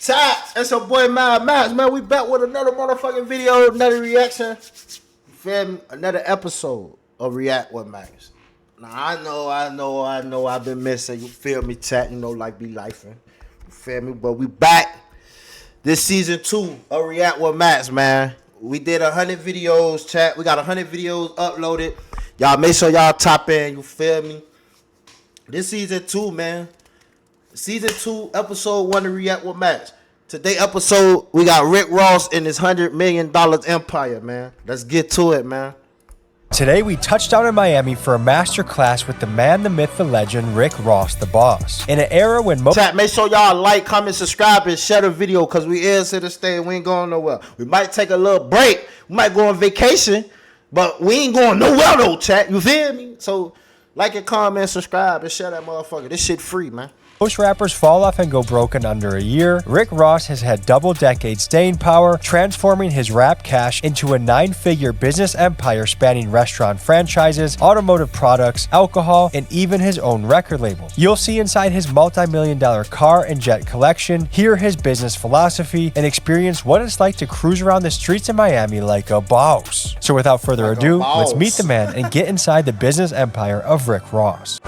Taps, it's your boy Max, man. We back with another motherfucking video, another reaction. You feel me? Another episode of React with Max. Now I know I've been missing. You feel me, chat? You know, like be lifing. You feel me? But we back. This season 2 of React with Max, man. We did 100 videos, chat. We got 100 videos uploaded. Y'all make sure y'all top in. You feel me? This season 2, man. Season 2, episode 1 of React with Max. Today episode, we got Rickross and his $100 million empire, man. Let's get to it, man. Today we touched down in Miami for a master class with the man, the myth, the legend, Rickross, the boss. In an era when chat, make sure y'all like, comment, subscribe, and share the video because we is here to stay. We ain't going nowhere. We might take a little break. We might go on vacation, but we ain't going nowhere though, chat. You feel me? So like and comment, subscribe, and share that motherfucker. This shit free, man. Most rappers fall off and go broke in under a year. Rickross has had double-decade staying power, transforming his rap cash into a 9-figure business empire spanning restaurant franchises, automotive products, alcohol, and even his own record label. You'll see inside his multi-million-dollar car and jet collection, hear his business philosophy, and experience what it's like to cruise around the streets of Miami like a boss. So without further ado, let's meet the man and get inside the business empire of Rickross.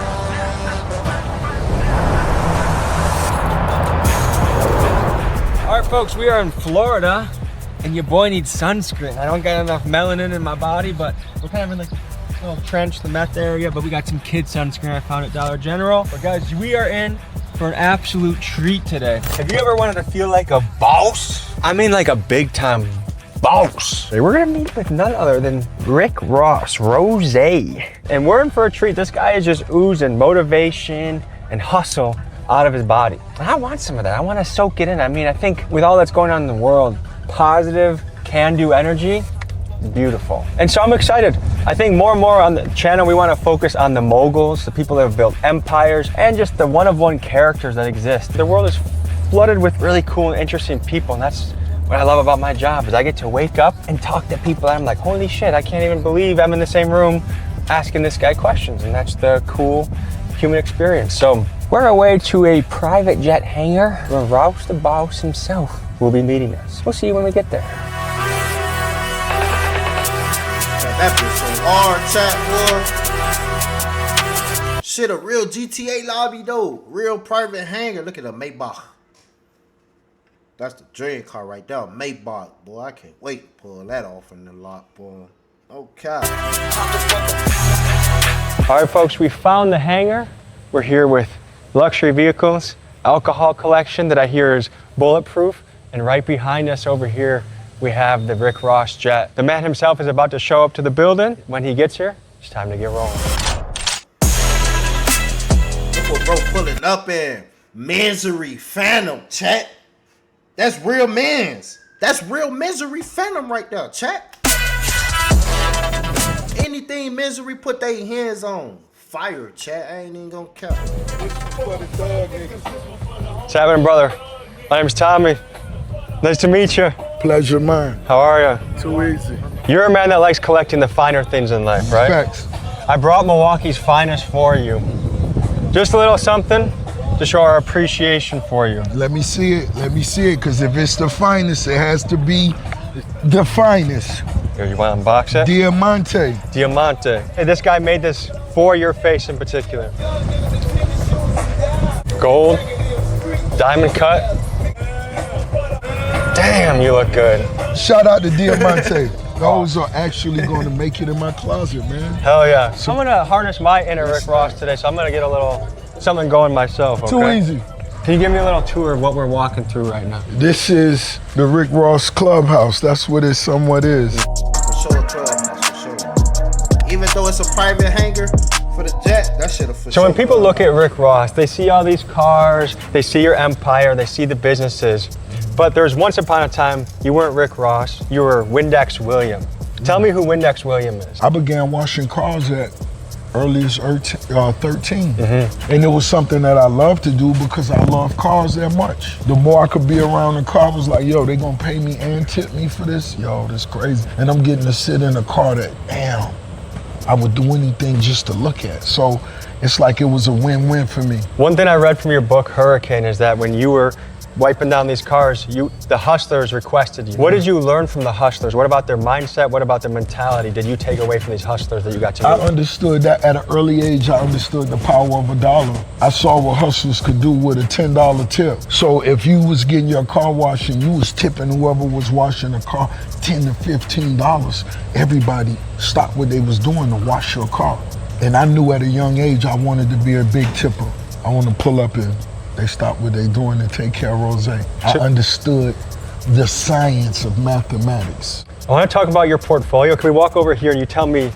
Alright folks, we are in Florida and your boy needs sunscreen. I don't got enough melanin in my body, but we're kind of in like a little trench, the meth area, but we got some kid sunscreen I found at Dollar General. But guys, we are in for an absolute treat today. Have you ever wanted to feel like a boss? I mean like a big time boss. Today we're gonna meet with none other than Rickross, Rose. And we're in for a treat. This guy is just oozing motivation and hustle out of his body. And I want some of that. I want to soak it in. I mean, I think with all that's going on in the world, positive, can-do energy, beautiful. And so I'm excited. I think more and more on the channel, we want to focus on the moguls, the people that have built empires, and just the one-of-one characters that exist. The world is flooded with really cool and interesting people, and that's what I love about my job, is I get to wake up and talk to people that I'm like, holy shit, I can't even believe I'm in the same room asking this guy questions, and that's the cool human experience. So we're on our way to a private jet hangar where Rouse the boss himself will be meeting us. We'll see you when we get there. That bitch so hard, chat, boy. Shit, a real GTA lobby though. Real private hangar. Look at a Maybach. That's the dream car right there. Maybach, boy. I can't wait to pull that off in the lot, boy. Okay. All right, folks, we found the hangar. We're here with luxury vehicles, alcohol collection that I hear is bulletproof, and right behind us over here we have the Rickross jet. The man himself is about to show up to the building. When he gets here, it's time to get rolling. Look what bro pulling up in. Misery Phantom, chat. That's real mans. That's real Misery Phantom right there, chat. Anything Misery put their hands on. Fire, chat. I ain't even gonna count. What's happening, brother? My name's Tommy. Nice to meet you. Pleasure mine. How are you? Too easy. You're a man that likes collecting the finer things in life, right? Facts. I brought Milwaukee's finest for you. Just a little something to show our appreciation for you. Let me see it. Let me see it, because if it's the finest, it has to be the finest. Here, you want to unbox it? Diamante. Diamante. Hey, this guy made this for your face in particular. Gold, diamond cut. Damn, you look good. Shout out to Diamante. Those are actually going to make it in my closet, man. Hell yeah. So I'm going to harness my inner Rickross today, so I'm going to get a little something going myself, okay? Too easy. Can you give me a little tour of what we're walking through right now? This is the Rickross Clubhouse. That's what it somewhat is. For sure, clubhouse, for sure. Even though it's a private hangar for the jet, that shit a for sure. So when people look at Rickross, they see all these cars, they see your empire, they see the businesses. But there's once upon a time, you weren't Rickross, you were Windex William. Tell me who Windex William is. I began washing cars at early as 13. And it was something that I loved to do because I love cars that much. The more I could be around the car, I was like, yo, they gonna pay me and tip me for this? Yo, this crazy. And I'm getting to sit in a car that, damn, I would do anything just to look at. So it's like it was a win-win for me. One thing I read from your book, Hurricane, is that when you were wiping down these cars, the hustlers requested you. What did you learn from the hustlers? What about their mindset? What about their mentality did you take away from these hustlers that you got to meet? I understood that at an early age. I understood the power of $1. I saw what hustlers could do with a $10 tip. So if you was getting your car washed and you was tipping whoever was washing the car $10 to $15, everybody stopped what they was doing to wash your car. And I knew at a young age I wanted to be a big tipper. I want to pull up and they stop what they're doing and take care of Rose. I understood the science of mathematics. I want to talk about your portfolio. Can we walk over here and you tell me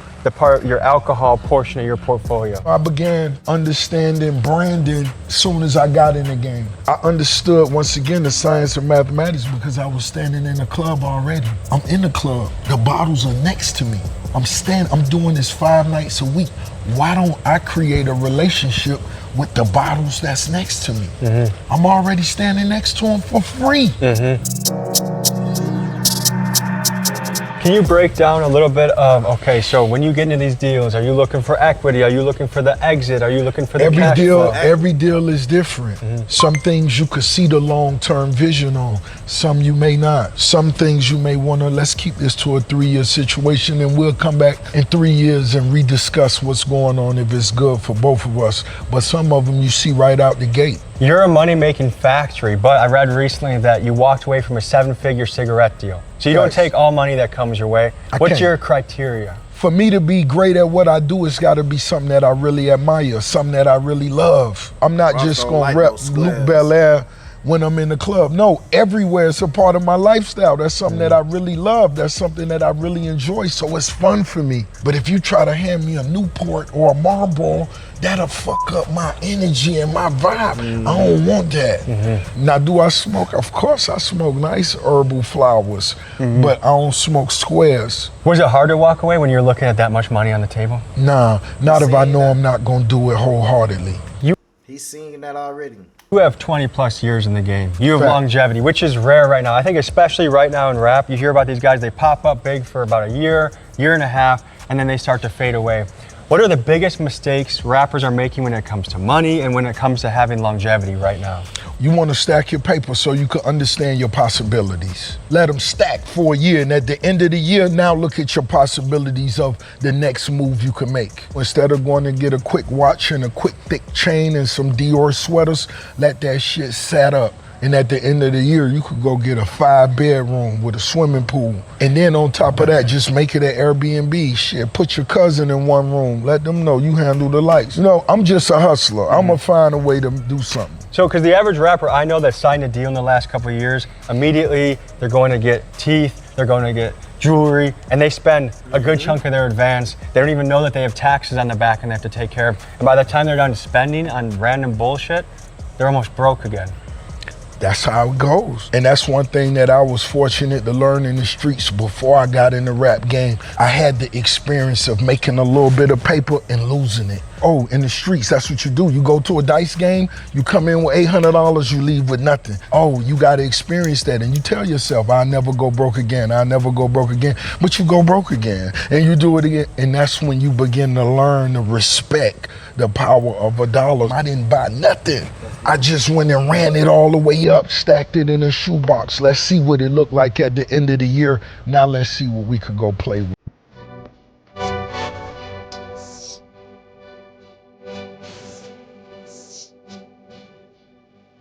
your alcohol portion of your portfolio? I began understanding branding as soon as I got in the game. I understood, once again, the science of mathematics because I was standing in the club already. I'm in the club. The bottles are next to me. I'm doing this 5 nights a week. Why don't I create a relationship with the bottles that's next to me? Mm-hmm. I'm already standing next to them for free. Mm-hmm. Can you break down a little bit of, okay, so when you get into these deals, are you looking for equity? Are you looking for the exit? Are you looking for the cash flow? Every deal is different. Mm-hmm. Some things you could see the long-term vision on. Some you may not. Some things you may want to, let's keep this to a 3-year situation and we'll come back in 3 years and rediscuss what's going on if it's good for both of us. But some of them you see right out the gate. You're a money-making factory, but I read recently that you walked away from a 7-figure cigarette deal. So you don't take all money that comes your way. What's your criteria? For me to be great at what I do, it's got to be something that I really admire, something that I really love. I'm not just going to rep Luke Belaire when I'm in the club. No, everywhere it's a part of my lifestyle. That's something that I really love. That's something that I really enjoy, so it's fun for me. But if you try to hand me a Newport or a Marlboro, that'll fuck up my energy and my vibe. I don't want that. Now, do I smoke? Of course I smoke nice herbal flowers, but I don't smoke squares. Was it hard to walk away when you're looking at that much money on the table? Nah, not if I know I'm not gonna do it wholeheartedly. He's seeing that already. You have 20 plus years in the game. You have longevity, which is rare right now. I think especially right now in rap, you hear about these guys, they pop up big for about a year and a half, and then they start to fade away. What are the biggest mistakes rappers are making when it comes to money and when it comes to having longevity right now? You want to stack your paper so you can understand your possibilities. Let them stack for a year, and at the end of the year, now look at your possibilities of the next move you can make. Instead of going to get a quick watch and a quick thick chain and some Dior sweaters, let that shit set up. And at the end of the year, you could go get a 5-bedroom with a swimming pool. And then on top of that, just make it an Airbnb. Shit, put your cousin in one room. Let them know you handle the lights. You know, I'm just a hustler. I'm gonna find a way to do something. So, because the average rapper I know that signed a deal in the last couple of years, immediately they're going to get teeth, they're going to get jewelry, and they spend a good chunk of their advance. They don't even know that they have taxes on the back and they have to take care of. And by the time they're done spending on random bullshit, they're almost broke again. That's how it goes. And that's one thing that I was fortunate to learn in the streets before I got in the rap game. I had the experience of making a little bit of paper and losing it. Oh, in the streets, that's what you do. You go to a dice game, you come in with $800, you leave with nothing. Oh, you got to experience that. And you tell yourself, I'll never go broke again. I'll never go broke again. But you go broke again and you do it again. And that's when you begin to learn to respect the power of $1. I didn't buy nothing. I just went and ran it all the way up, stacked it in a shoebox. Let's see what it looked like at the end of the year. Now let's see what we could go play with.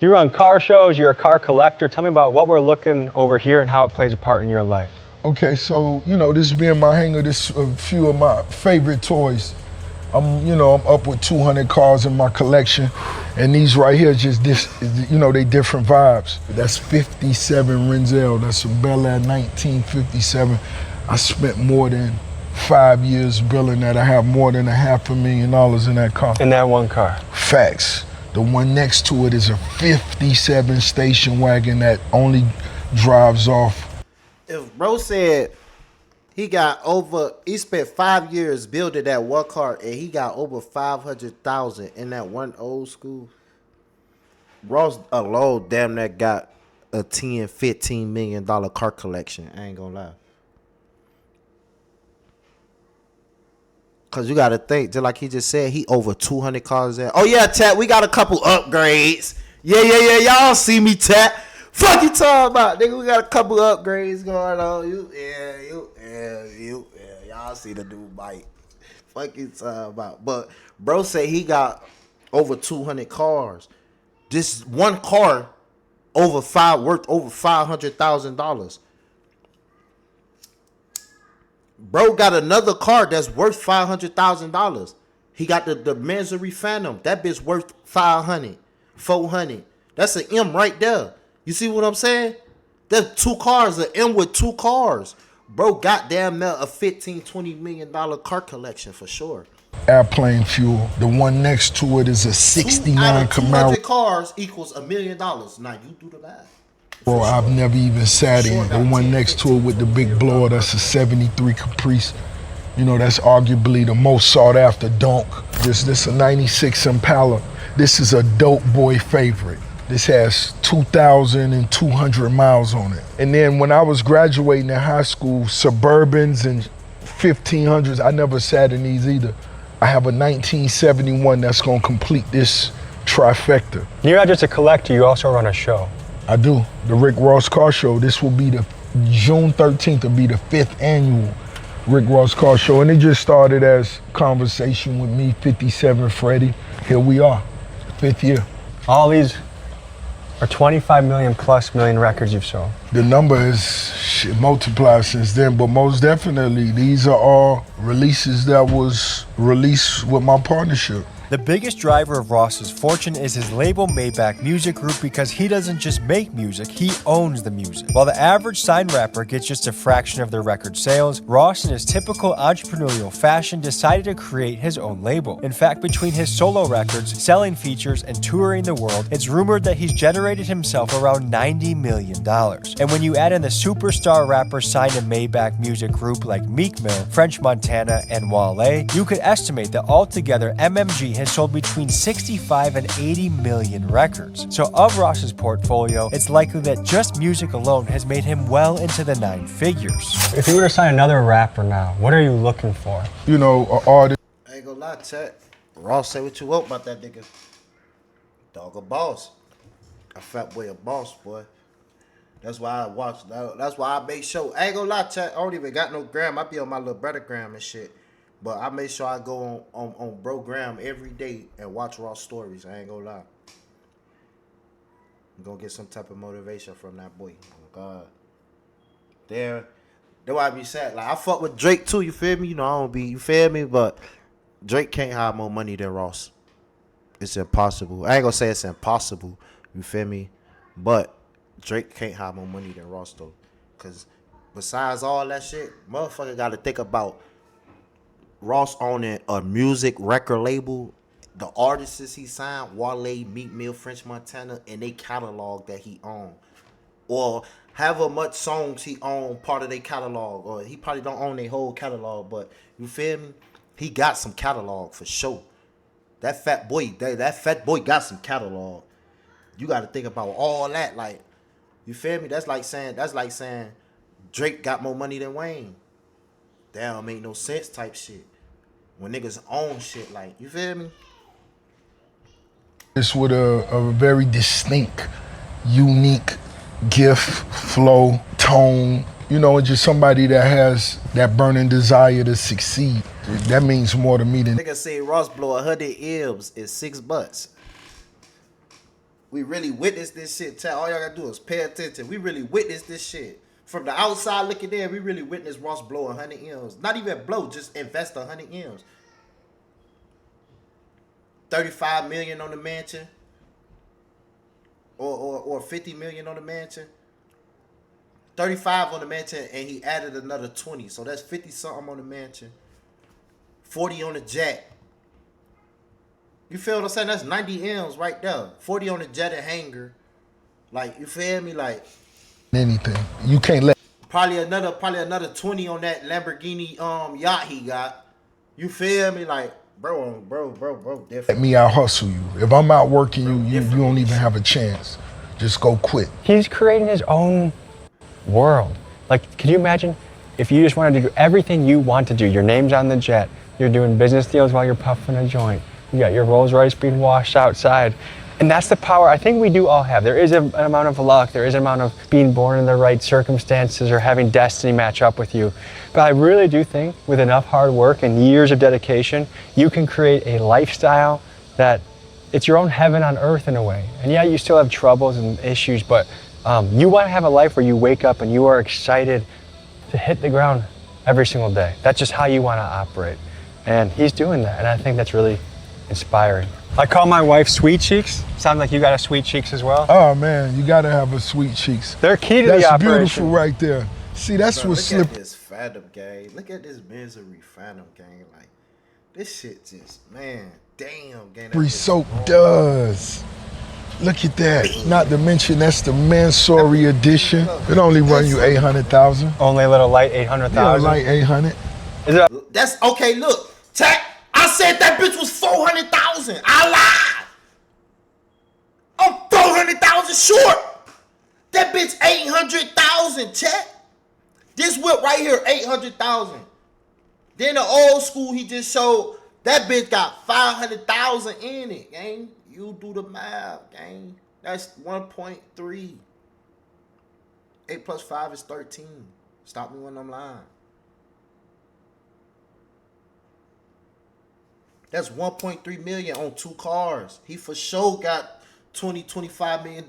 You run car shows, you're a car collector. Tell me about what we're looking over here and how it plays a part in your life. Okay, so, you know, this being my hangar, this a few of my favorite toys. I'm up with 200 cars in my collection, and these right here just this, they different vibes. That's 57 Renzel. That's a Bel Air 1957. I spent more than 5 years building that. I have more than $500,000 in that car. In that one car? Facts. The one next to it is a 57 station wagon that only drives off. If bro said he spent 5 years building that one car and he got over 500,000 in that one old school, Ross alone damn near got a $10-15 million car collection. I ain't gonna lie. Cause you gotta think, just like he just said, he over 200 cars there. Oh yeah, Tat, we got a couple upgrades. Yeah, y'all see me, Tat. Fuck you talking about, nigga? We got a couple upgrades going on. Y'all see the new bike. Fuck you talking about. But bro say he got over 200 cars. This one car worth over $500,000. Bro got another car that's worth $500,000. He got the Mansory Phantom. That bitch worth 500, 400. That's an M right there. You see what I'm saying? There's two cars, an M with two cars. Bro, goddamn near a $15-20 million car collection for sure. Airplane fuel. The one next to it is a 69 Camaro. 200 cars equals $1 million. Now you do the math. Bro, sure. I've never even sat in. The one next to it with the big blower, that's a 73 Caprice. You know, that's arguably the most sought after donk. This a 96 Impala. This is a dope boy favorite. This has 2,200 miles on it. And then when I was graduating in high school, Suburbans and 1500s, I never sat in these either. I have a 1971 that's gonna complete this trifecta. You're not just a collector, you also run a show. I do, the Rickross Car Show. This will be the, June 13th will be the 5th annual Rickross Car Show. And it just started as conversation with me, 57 Freddie. Here we are, 5th year. All these are 25 million plus records you've sold. The number is multiplied since then, but most definitely, these are all releases that was released with my partnership. The biggest driver of Ross's fortune is his label Maybach Music Group, because he doesn't just make music, he owns the music. While the average signed rapper gets just a fraction of their record sales, Ross in his typical entrepreneurial fashion decided to create his own label. In fact, between his solo records, selling features, and touring the world, it's rumored that he's generated himself around $90 million. And when you add in the superstar rappers signed to Maybach Music Group like Meek Mill, French Montana, and Wale, you could estimate that altogether MMG has sold between 65 and 80 million records. So of Ross's portfolio, it's likely that just music alone has made him well into the 9 figures. If you were to sign another rapper now, what are you looking for? You know, an artist. I ain't gonna lie, Chet. Ross say what you want about that nigga. Dog a boss. A fat boy a boss, boy. That's why I watch. That's why I make sure. I ain't gonna lie, Chet. I don't even got no gram. I be on my little brother gram and shit. But I make sure I go on Bro Graham every day and watch Raw stories. I ain't gonna lie. I'm gonna get some type of motivation from that boy. Oh God. That's why I be sad. Like I fuck with Drake too, you feel me? You know, I don't be, you feel me? But Drake can't have more money than Ross. It's impossible. I ain't gonna say it's impossible, you feel me? But Drake can't have more money than Ross though. Cause besides all that shit, motherfucker gotta think about Ross owning a music record label, the artists he signed, Wale, Meek Mill, French Montana, and they catalog that he owned. Or however much songs he owned part of their catalog. Or he probably don't own their whole catalog, but you feel me? He got some catalog for sure. That fat boy got some catalog. You gotta think about all that. Like, you feel me? That's like saying Drake got more money than Wayne. That don't make no sense type shit. When niggas own shit, like, you feel me? It's with a very distinct, unique gift, flow, tone. You know, it's just somebody that has that burning desire to succeed. That means more to me than... Nigga say Ross blow 100 M's in 6 butts. We really witnessed this shit. Tell all y'all gotta do is pay attention. We really witnessed this shit. From the outside looking in, we really witnessed Ross blow 100 M's. Not even blow, just invest 100 M's. 35 million on the mansion. Or 50 million on the mansion. 35 on the mansion, and he added another 20. So that's 50 something on the mansion. 40 on the jet. You feel what I'm saying? That's 90 M's right there. 40 on the jet and hangar. Like, you feel me? Like, anything. You can't let... Probably another 20 on that Lamborghini yacht he got. You feel me? Like, bro, different. Let me out hustle you. If I'm out working you don't even have a chance. Just go quit. He's creating his own world. Like, can you imagine if you just wanted to do everything you want to do? Your name's on the jet. You're doing business deals while you're puffing a joint. You got your Rolls Royce being washed outside. And that's the power I think we do all have. There is an amount of luck, there is an amount of being born in the right circumstances or having destiny match up with you. But I really do think with enough hard work and years of dedication, you can create a lifestyle that it's your own heaven on earth in a way. And yeah, you still have troubles and issues, but you want to have a life where you wake up and you are excited to hit the ground every single day. That's just how you want to operate. And he's doing that, and I think that's really inspiring. I call my wife Sweet Cheeks. Sounds like you got a Sweet Cheeks as well. Oh man, you gotta have a Sweet Cheeks. They're key to the That's operation. beautiful right there. See, that's what slip. Look at this Phantom gang. Look at this misery Phantom gang. Like, this shit just, man, damn gang. Free soap does. Look at that. Not to mention that's the Mansory edition. It only run you 800,000. Only a little light, 800,000. Yeah, like 800. Is it? That's okay. Look, Tech. I said that bitch was 400,000. I lied. I'm 400,000 short. That bitch 800,000. Check. This whip right here, 800,000. Then the old school he just showed, that bitch got 500,000 in it, gang. You do the math, gang. That's 1.3. 8 plus 5 is 13. Stop me when I'm lying. That's 1.3 million on 2 cars. He for sure got $25 million.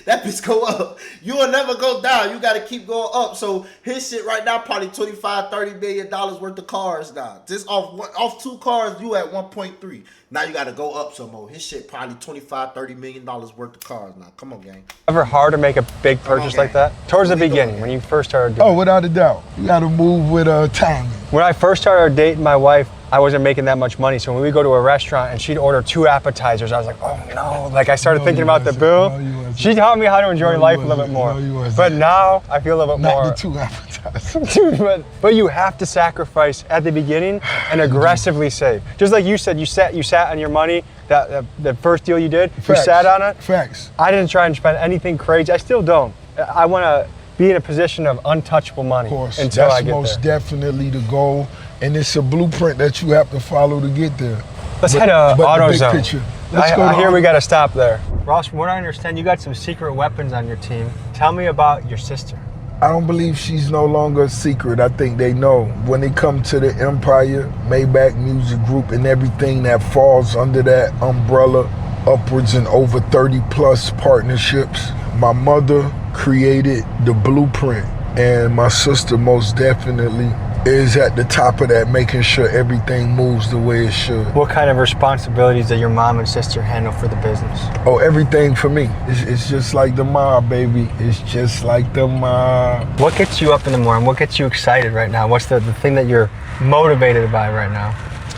That bitch go up. You will never go down. You got to keep going up. So his shit right now probably $25-30 million worth of cars now. Just off 2 cars, you at 1.3. Now you got to go up some more. His shit probably $25-30 million worth of cars now. Come on, gang. Ever hard to make a big purchase like that? Towards the beginning, when you first started doing it. Oh, without a doubt. You got to move with timing. When I first started dating my wife, I wasn't making that much money. So when we go to a restaurant and she'd order 2 appetizers, I was like, oh no. Like I started thinking about the bill. She taught me how to enjoy life a little bit more. But now I feel a little bit more. Not the 2 appetizers. but you have to sacrifice at the beginning and aggressively save. Just like you said, you sat on your money. The first deal you did, Facts. You sat on it. Facts. I didn't try and spend anything crazy. I still don't. I want to be in a position of untouchable money. Of course, until that's I get most there. definitely the goal. And it's a blueprint that you have to follow to get there. Let's head to AutoZone. Picture. I hear we got to stop there. Ross, from what I understand, you got some secret weapons on your team. Tell me about your sister. I don't believe she's no longer a secret. I think they know. When they come to the Empire, Maybach Music Group, and everything that falls under that umbrella, upwards and over 30 plus partnerships, my mother created the blueprint, and my sister most definitely is at the top of that, making sure everything moves the way it should. What kind of responsibilities that your mom and sister handle for the business? Oh, everything for me. It's just like the mob, baby. It's just like the mob. What gets you up in the morning? What gets you excited right now? What's the thing that you're motivated by right now?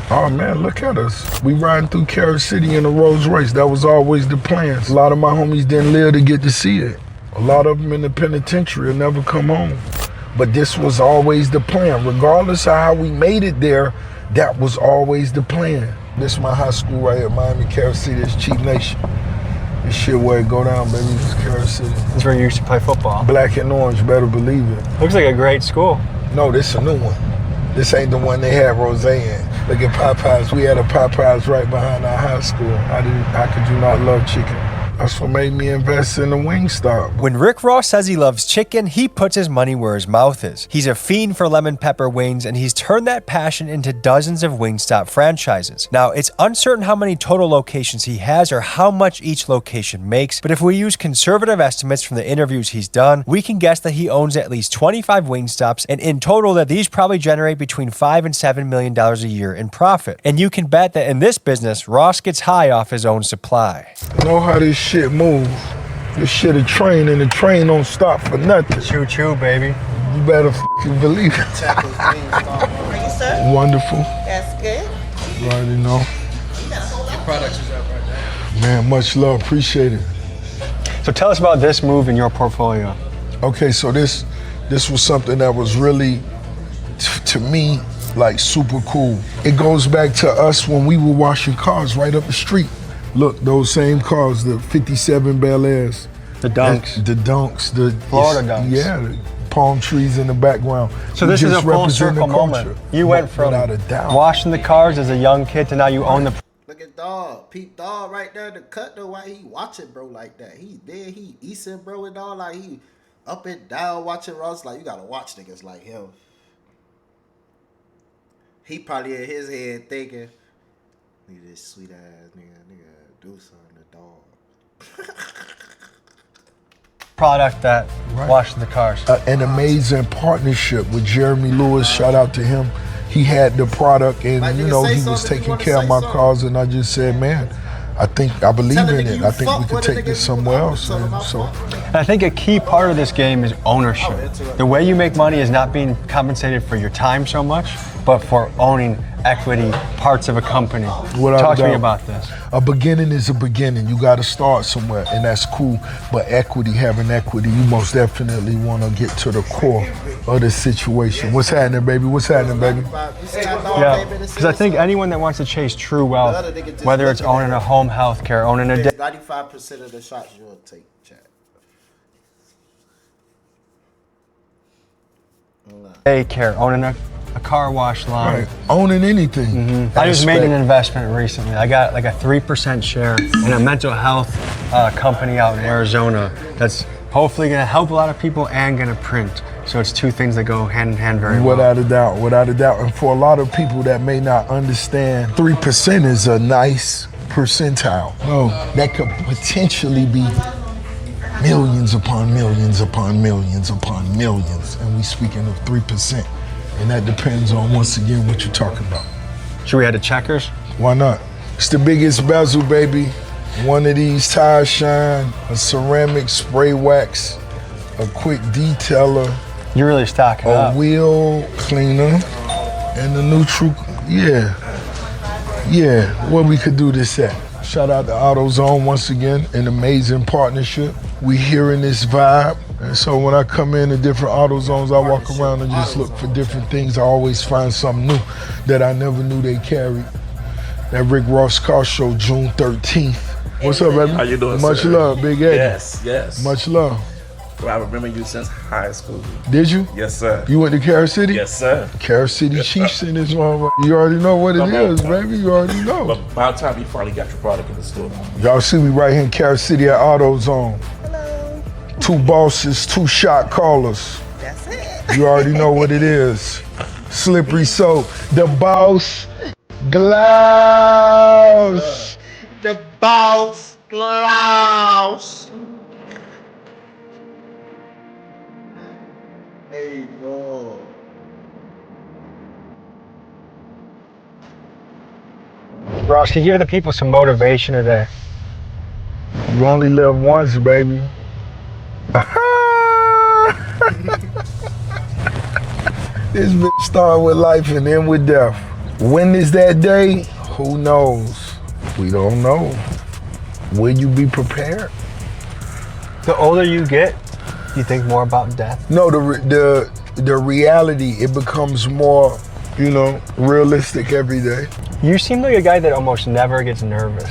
Oh man, look at us. We riding through Carol City in a Rolls Royce. That was always the plan. A lot of my homies didn't live to get to see it. A lot of them in the penitentiary will never come home. But this was always the plan. Regardless of how we made it there, that was always the plan. This is my high school right here, Miami, Carol City. It's Cheap Nation. This shit where it go down, baby. This is Carol City. That's where you used to play football. Black and orange, better believe it. Looks like a great school. No, this is a new one. This ain't the one they had Rose in. Look at Popeyes. We had a Popeyes right behind our high school. How could you not love chicken? That's what made me invest in the Wingstop. When Rickross says he loves chicken, he puts his money where his mouth is. He's a fiend for lemon pepper wings, and he's turned that passion into dozens of Wingstop franchises. Now, it's uncertain how many total locations he has or how much each location makes, but if we use conservative estimates from the interviews he's done, we can guess that he owns at least 25 Wingstops, and in total that these probably generate between $5 and $7 million a year in profit. And you can bet that in this business, Ross gets high off his own supply. You know how this shit move. This shit a train, and the train don't stop for nothing. Choo choo, baby. You better f***ing believe it. Are you, sir? Wonderful. That's good. You already know. Your products is out right now. Man, much love. Appreciate it. So tell us about this move in your portfolio. Okay, so this was something that was really, to me, like super cool. It goes back to us when we were washing cars right up the street. Look, those same cars, the 57 Bel Airs. The Dunks. The Dunks. The Florida Dunks. Yeah, the palm trees in the background. So We this is a just full represent the circle moment. culture. You went from Without a doubt. washing the cars as a young kid to now you own the... Look nigga dog, peep dog right there in the cut though. Why he watching bro like that? He there, he easting bro and all like he up and down watching Ross. Like you gotta watch niggas like him. He probably in his head thinking, nigga, this sweet ass nigga, do something to dog. Product that washed the cars. An amazing partnership with Jeremy Lewis. Shout out to him. He had the product, and Like, you nigga, know say he was something if you taking wanna care of say my something. cars, and I just said, man, I believe Tell the in nigga it. you I think we fuck could with a take nigga, this you somewhere wanna else. tell him And I so fuck with him. And I think a key part of this game is ownership. The way you make money is not being compensated for your time so much, but for owning equity parts of a company. Without Talk a to me doubt. about this. A beginning is a beginning. You got to start somewhere, and that's cool. But having equity, you most definitely want to get to the core of the situation. What's happening, baby? What's happening, baby? You see how dog Yeah, came in and because I said think something? anyone that wants to chase true wealth, other nigga just whether it's looking owning at a home health care, owning a 95% of the shots you'll take, chat. daycare, owning a car wash line. Right. Owning anything. I just made an Aspect. investment recently. I got like a 3% share in a mental health company out in Arizona that's hopefully gonna help a lot of people and gonna print. So it's two things that go hand in hand very well. Without a doubt, without a doubt. And for a lot of people that may not understand, 3% is a nice percentile. Oh, that could potentially be millions upon millions upon millions upon millions. And we speaking of 3%. And that depends on, once again, what you're talking about. Should we head to Checkers? Why not? It's the biggest bezel, baby. One of these tire shine, a ceramic spray wax, a quick detailer, You're really stocking a up. wheel cleaner, and a neutral, yeah, where we could do this at. Shout out to AutoZone once again, an amazing partnership. We hearing this vibe, and so when I come in different AutoZones, I walk around and just look for different things. I always find something new that I never knew they carried. That Rickross car show, June 13th. What's up, baby? How you doing, Much sir? love, Big Eddie. Yes. Much love. Well, I remember you since high school. Did you? Yes, sir. You went to Carol City? Yes, sir. Carol City Chiefs in this motherfucker. You already know what it Come on. is, baby. You already know. But about time you finally got your product in the store. Y'all see me right here in Carol City at AutoZone. Hello. 2 bosses, 2 shot callers. That's it. You already know what it is. Slippery soap. The boss. Gloves. The boss gloves. Hey, bro. Ross, can you give the people some motivation today? You only live once, baby. This bitch start with life and end with death. When is that day? Who knows? We don't know. Will you be prepared? The older you get, you think more about death. No, the reality, it becomes more, realistic every day. You seem like a guy that almost never gets nervous.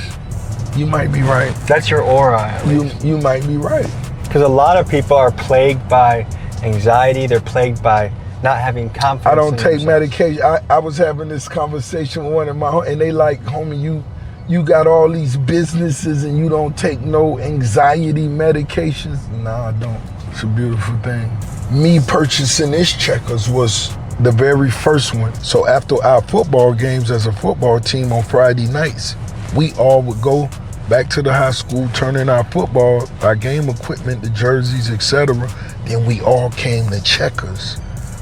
You might be right. That's your aura, at least. You might be right. Because a lot of people are plagued by anxiety. They're plagued by not having confidence. I don't in take themselves. medication. I was having this conversation with one of my, and they like, homie, you got all these businesses and you don't take no anxiety medications? Nah, I don't. It's a beautiful thing. Me purchasing this Checkers was the very first one. So after our football games as a football team on Friday nights, we all would go back to the high school, turn in our football, our game equipment, the jerseys, etc. Then we all came to Checkers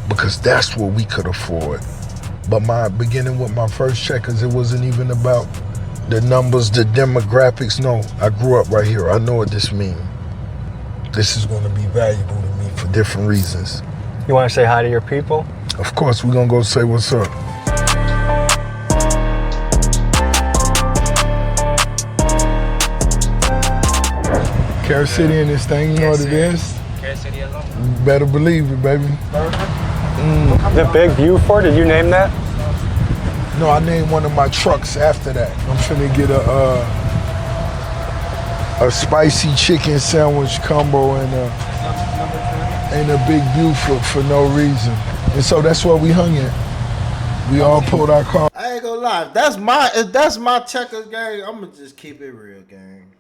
because that's what we could afford. But beginning with my first Checkers, it wasn't even about the numbers, the demographics. No, I grew up right here. I know what this means. This is going to be valuable to me for different reasons. You want to say hi to your people? Of course, we're going to go say what's up. Carol City in this thing, you know what it is? Carol City alone. You better believe it, baby. The Big Buford, did you name that? No, I named one of my trucks after that. I'm finna get a spicy chicken sandwich combo and a Big Buford for no reason. And so that's where we hung at. We all pulled our car. I ain't gonna gonna lie. If that's my checkers, gang, I'm gonna just keep it real, gang.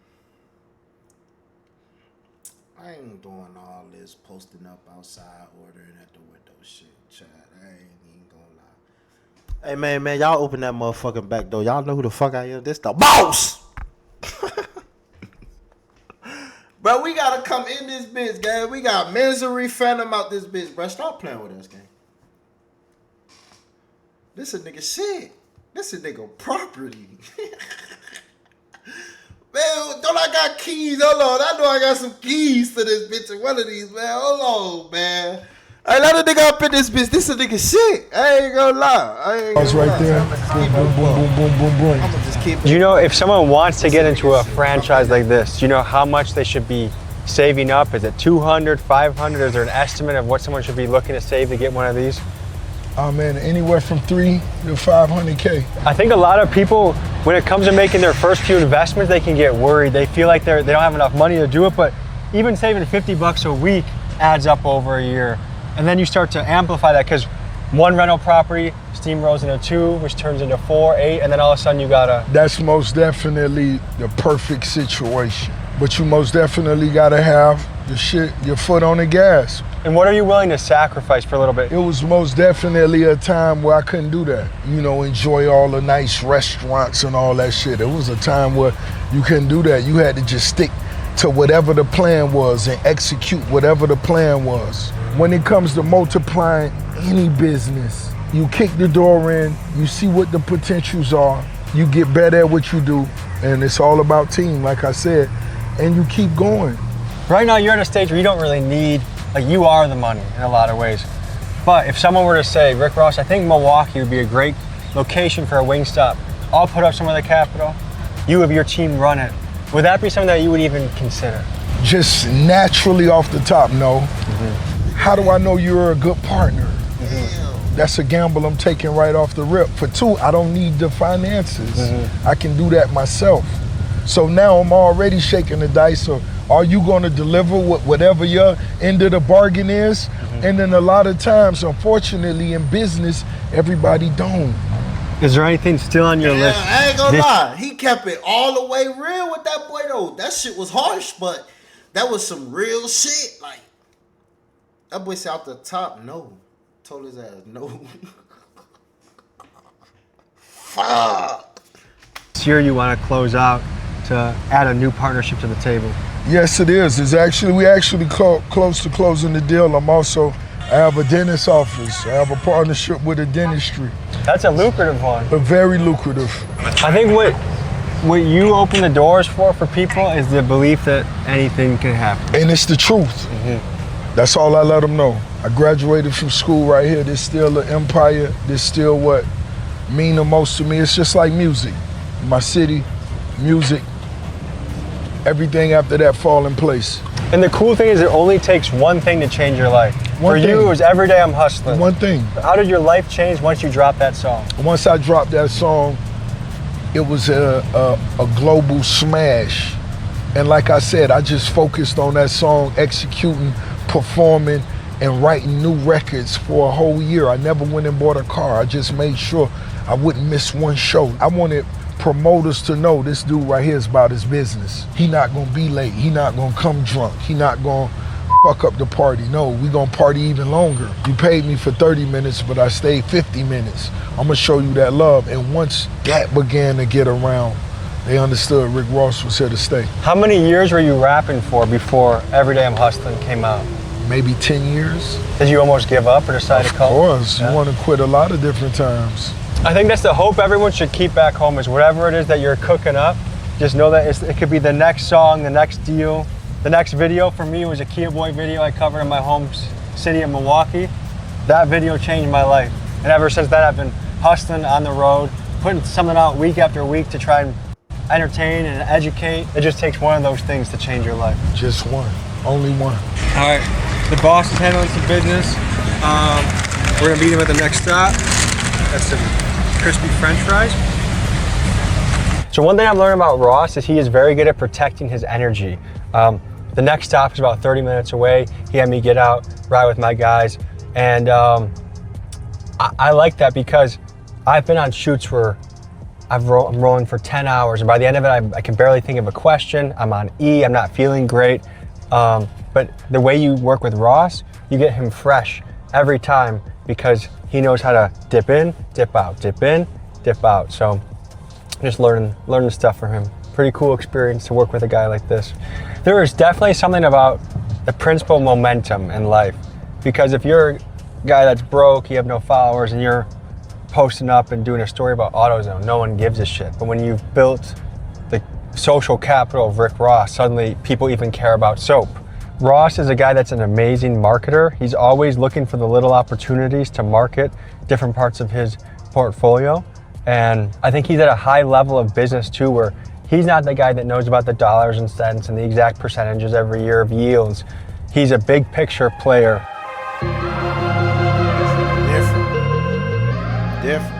I ain't doing all this posting up outside, ordering at the window shit, Chad. I ain't even gonna lie. Hey, man, y'all open that motherfucking back door. Y'all know who the fuck I am? This the boss! Bro, we gotta come in this bitch, gang. We got Misery Phantom out this bitch, bro. Stop playing with us, gang. This a nigga shit. This a nigga property. Man, don't I got keys? Hold on. I know I got some keys to this bitch in one of these, man. Hold on, man. Hey, let a nigga up in this bitch. This a nigga shit. I ain't gonna lie. It's right there. Boom, boom, boom, boom, boom, boom. I'm gonna just keep it. Do you know if someone wants to get into a franchise like this, do you know how much they should be saving up? Is it 200, 500? Is there an estimate of what someone should be looking to save to get one of these? Oh man, anywhere from 3 to 500K. I think a lot of people, when it comes to making their first few investments, they can get worried. They feel like they don't have enough money to do it, but even saving $50 a week adds up over a year. And then you start to amplify that because one rental property steamrolls into 2, which turns into 4, 8, and then all of a sudden you gotta... That's most definitely the perfect situation. But you most definitely gotta have your foot on the gas. And what are you willing to sacrifice for a little bit? It was most definitely a time where I couldn't do that. You know, enjoy all the nice restaurants and all that shit. It was a time where you couldn't do that. You had to just stick to whatever the plan was and execute whatever the plan was. When it comes to multiplying any business, you kick the door in, you see what the potentials are, you get better at what you do, and it's all about team, like I said, and you keep going. Right now you're at a stage where you don't really need, like you are the money in a lot of ways. But if someone were to say, Rickross, I think Milwaukee would be a great location for a Wingstop. I'll put up some of the capital, you have your team run it. Would that be something that you would even consider? Just naturally off the top, no. How do I know you're a good partner? That's a gamble I'm taking right off the rip. For 2, I don't need the finances. I can do that myself. So now I'm already shaking the dice of, are you gonna deliver whatever your end of the bargain is? And then a lot of times, unfortunately in business, everybody don't. Is there anything still on your list? I ain't gonna lie. He kept it all the way real with that boy though. That shit was harsh, but that was some real shit. Like, that boy said out the top, no. Told his ass, no. Fuck. This year you want to close out to add a new partnership to the table. Yes, it is. We actually close to closing the deal. I have a dentist office. I have a partnership with a dentistry. That's a lucrative one. But very lucrative. I think what you open the doors for people is the belief that anything can happen. And it's the truth. That's all I let them know. I graduated from school right here. This still an empire. This still what mean the most to me. It's just like music. My city, music, everything after that fall in place. And the cool thing is it only takes one thing to change your life. For you, it was every day I'm hustling. One thing. How did your life change once you dropped that song? Once I dropped that song, it was a global smash. And like I said, I just focused on that song, executing, performing, and writing new records for a whole year. I never went and bought a car. I just made sure I wouldn't miss one show. I wanted promoters to know this dude right here is about his business. He not gonna be late. He not gonna come drunk. He not gonna fuck up the party. No, we gonna party even longer. You paid me for 30 minutes, but I stayed 50 minutes. I'm gonna show you that love. And once that began to get around, they understood Rickross was here to stay. How many years were you rapping for before Every Day I'm Hustling came out? Maybe 10 years. Did you almost give up or decide to call? Of course, you want to quit a lot of different times. I think that's the hope everyone should keep back home is whatever it is that you're cooking up, just know that it could be the next song, the next deal. The next video for me was a Kia Boy video I covered in my home city of Milwaukee. That video changed my life. And ever since that, I've been hustling on the road, putting something out week after week to try and entertain and educate. It just takes one of those things to change your life. Just one, only one. All right, the boss is handling some business. We're gonna meet him at the next stop. That's some crispy French fries. So one thing I've learned about Ross is he is very good at protecting his energy. The next stop is about 30 minutes away. He had me get out, ride with my guys. And I like that because I've been on shoots where I'm rolling for 10 hours, and by the end of it, I can barely think of a question. I'm on E, I'm not feeling great. But the way you work with Ross, you get him fresh every time because he knows how to dip in, dip out, dip in, dip out. So just learning stuff from him. Pretty cool experience to work with a guy like this. There is definitely something about the principle momentum in life, because if you're a guy that's broke, you have no followers, and you're posting up and doing a story about AutoZone, no one gives a shit. But when you've built the social capital of Rickross, suddenly people even care about soap. Ross is a guy that's an amazing marketer. He's always looking for the little opportunities to market different parts of his portfolio. And I think he's at a high level of business too, where he's not the guy that knows about the dollars and cents and the exact percentages every year of yields. He's a big picture player. Different.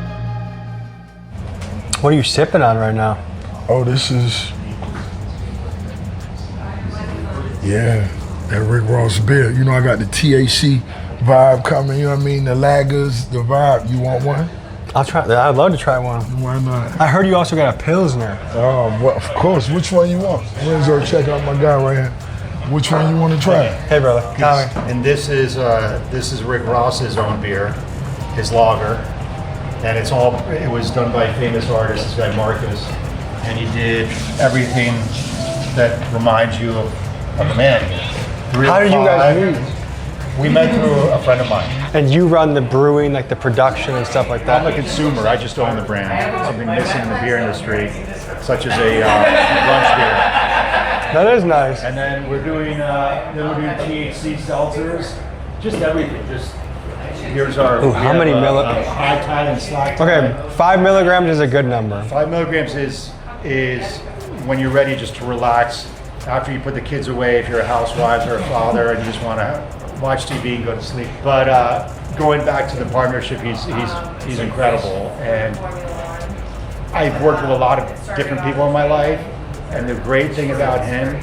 What are you sipping on right now? Oh, this is, yeah, that Rickross beer. You know, I got the THC vibe coming, you know what I mean? The lagers, the vibe. You want one? I'll try. I'd love to try one. Why not? I heard you also got a Pilsner. Oh, well, of course. Which one you want? Windsor, check out my guy right here. Which one you want to try? Hey, brother. Tommy. And this is Rick Ross's own beer, his lager, and it was done by a famous artist, this guy Marcus, and he did everything that reminds you of the man. How did you guys meet? We met through a friend of mine. And you run the brewing, like the production and stuff like that? I'm a consumer. I just own the brand. Something missing in the beer industry, such as a lunch beer. That is nice. And then we're doing THC seltzers, just everything. Just here's our. Ooh, how many high tide and slack tide. Okay, 5 milligrams is a good number. 5 milligrams is when you're ready just to relax after you put the kids away. If you're a housewife or a father and you just want to watch TV and go to sleep. But going back to the partnership, he's incredible, and I've worked with a lot of different people in my life, and the great thing about him,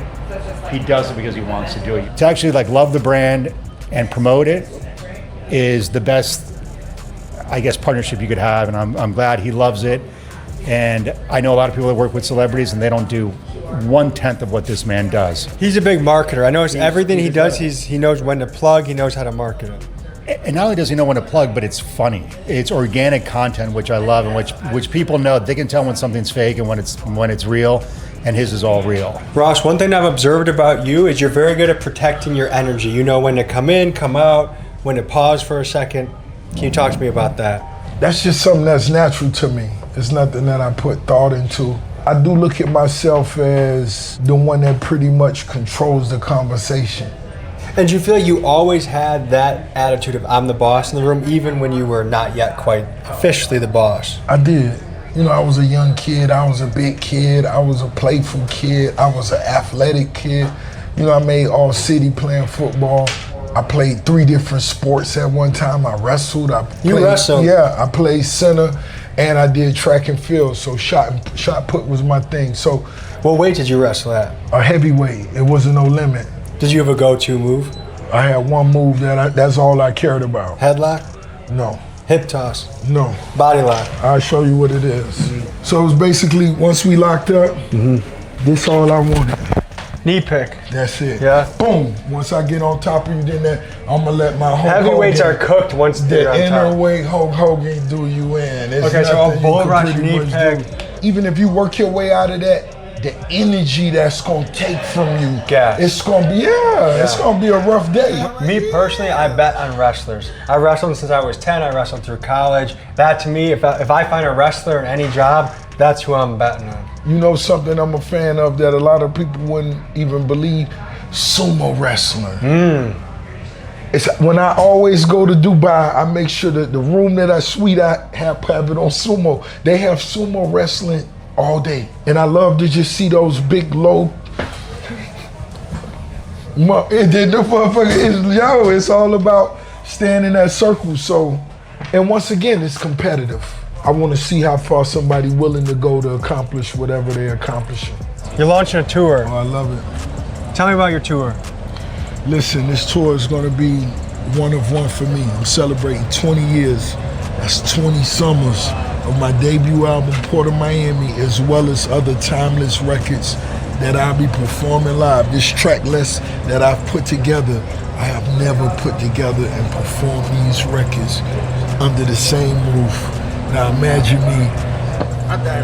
he does it because he wants to do it. To actually love the brand and promote it is the best, I guess, partnership you could have, and I'm glad he loves it. And I know a lot of people that work with celebrities and they don't do 1/10 of what this man does. He's a big marketer. I notice everything he does, he knows when to plug, he knows how to market it. And not only does he know when to plug, but it's funny. It's organic content, which I love, and which people know. They can tell when something's fake and when it's real, and his is all real. Ross, one thing I've observed about you is you're very good at protecting your energy. You know when to come in, come out, when to pause for a second. Can you talk to me about that? That's just something that's natural to me. It's nothing that I put thought into. I do look at myself as the one that pretty much controls the conversation. And do you feel like you always had that attitude of I'm the boss in the room, even when you were not yet quite officially the boss? I did. You know, I was a young kid, I was a big kid, I was a playful kid, I was an athletic kid. You know, I made all city playing football. I played 3 different sports at one time. I wrestled. You wrestled? Yeah, I played center and I did track and field. So shot put was my thing. So, what weight did you wrestle at? A heavyweight. It wasn't no limit. Did you have a go-to move? I had one move that's all I cared about. Headlock? No. Hip toss? No. Body lock? I'll show you what it is. So it was basically, once we locked up, this all I wanted. Knee pick. That's it. Yeah. Boom. Once I get on top of you, then I'm gonna let my Hulk Heavyweights Hogan, are cooked once they're the on top. inner weight Hulk Hogan do you in. There's okay, so a nothing bull you can rush pretty knee much peg. do. Even if you work your way out of that, the energy that's gonna take from you, Gas. it's gonna be it's gonna be a rough day. Me personally, I bet on wrestlers. I wrestled since I was 10. I wrestled through college. That to me, if I find a wrestler in any job, that's who I'm betting on. You know something I'm a fan of that a lot of people wouldn't even believe? Sumo wrestling. It's when I always go to Dubai, I make sure that the room that I suite I have it on sumo. They have sumo wrestling all day. And I love to just see those big low it's all about staying in that circle. So, and once again, it's competitive. I want to see how far somebody willing to go to accomplish whatever they're accomplishing. You're launching a tour. Oh, I love it. Tell me about your tour. Listen, this tour is going to be one of one for me. I'm celebrating 20 years. That's 20 summers of my debut album, Port of Miami, as well as other timeless records that I'll be performing live. This track list that I've put together, I have never put together and performed these records under the same roof. Now imagine me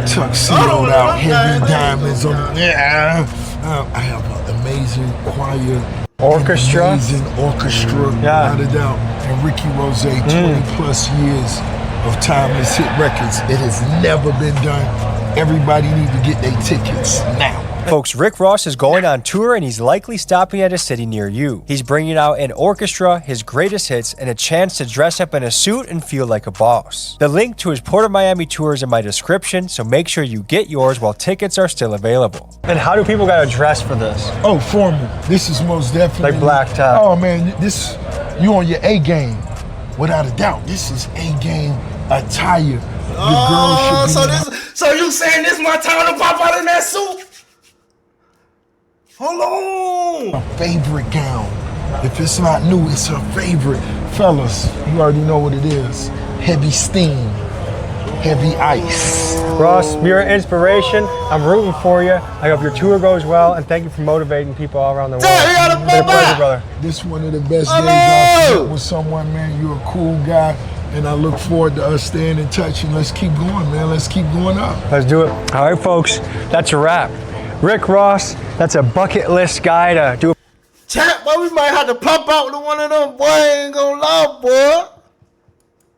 tuxedoed out, heavy diamonds on. I have an amazing choir, Orchestra? amazing orchestra, without a doubt. And Ricky Rose, 20 plus years of timeless hit records. It has never been done. Everybody need to get their tickets now. Folks, Rick Ross is going on tour and he's likely stopping at a city near you. He's bringing out an orchestra, his greatest hits, and a chance to dress up in a suit and feel like a boss. The link to his Port of Miami tour is in my description, so make sure you get yours while tickets are still available. And how do people gotta dress for this? Oh, formal. This is most definitely. Like black tie. Oh man, this, you on your A game. Without a doubt, this is A game attire. The girl should be. So you saying this my time to pop out in that suit? Hold on. Her favorite gown. If it's not new, it's her favorite. Fellas, you already know what it is. Heavy steam, heavy ice. Ross, you're an inspiration. I'm rooting for you. I hope your tour goes well, and thank you for motivating people all around the world. Damn, you gotta It's been a pop pleasure, out. brother. This is one of the best days I've spent with someone, man. You're a cool guy, and I look forward to us staying in touch, and let's keep going, man. Let's keep going up. Let's do it. All right, folks, that's a wrap. Rick Ross, that's a bucket list guy to do. Chat, boy, we might have to pop out to one of them. Boy, I ain't gonna lie, boy.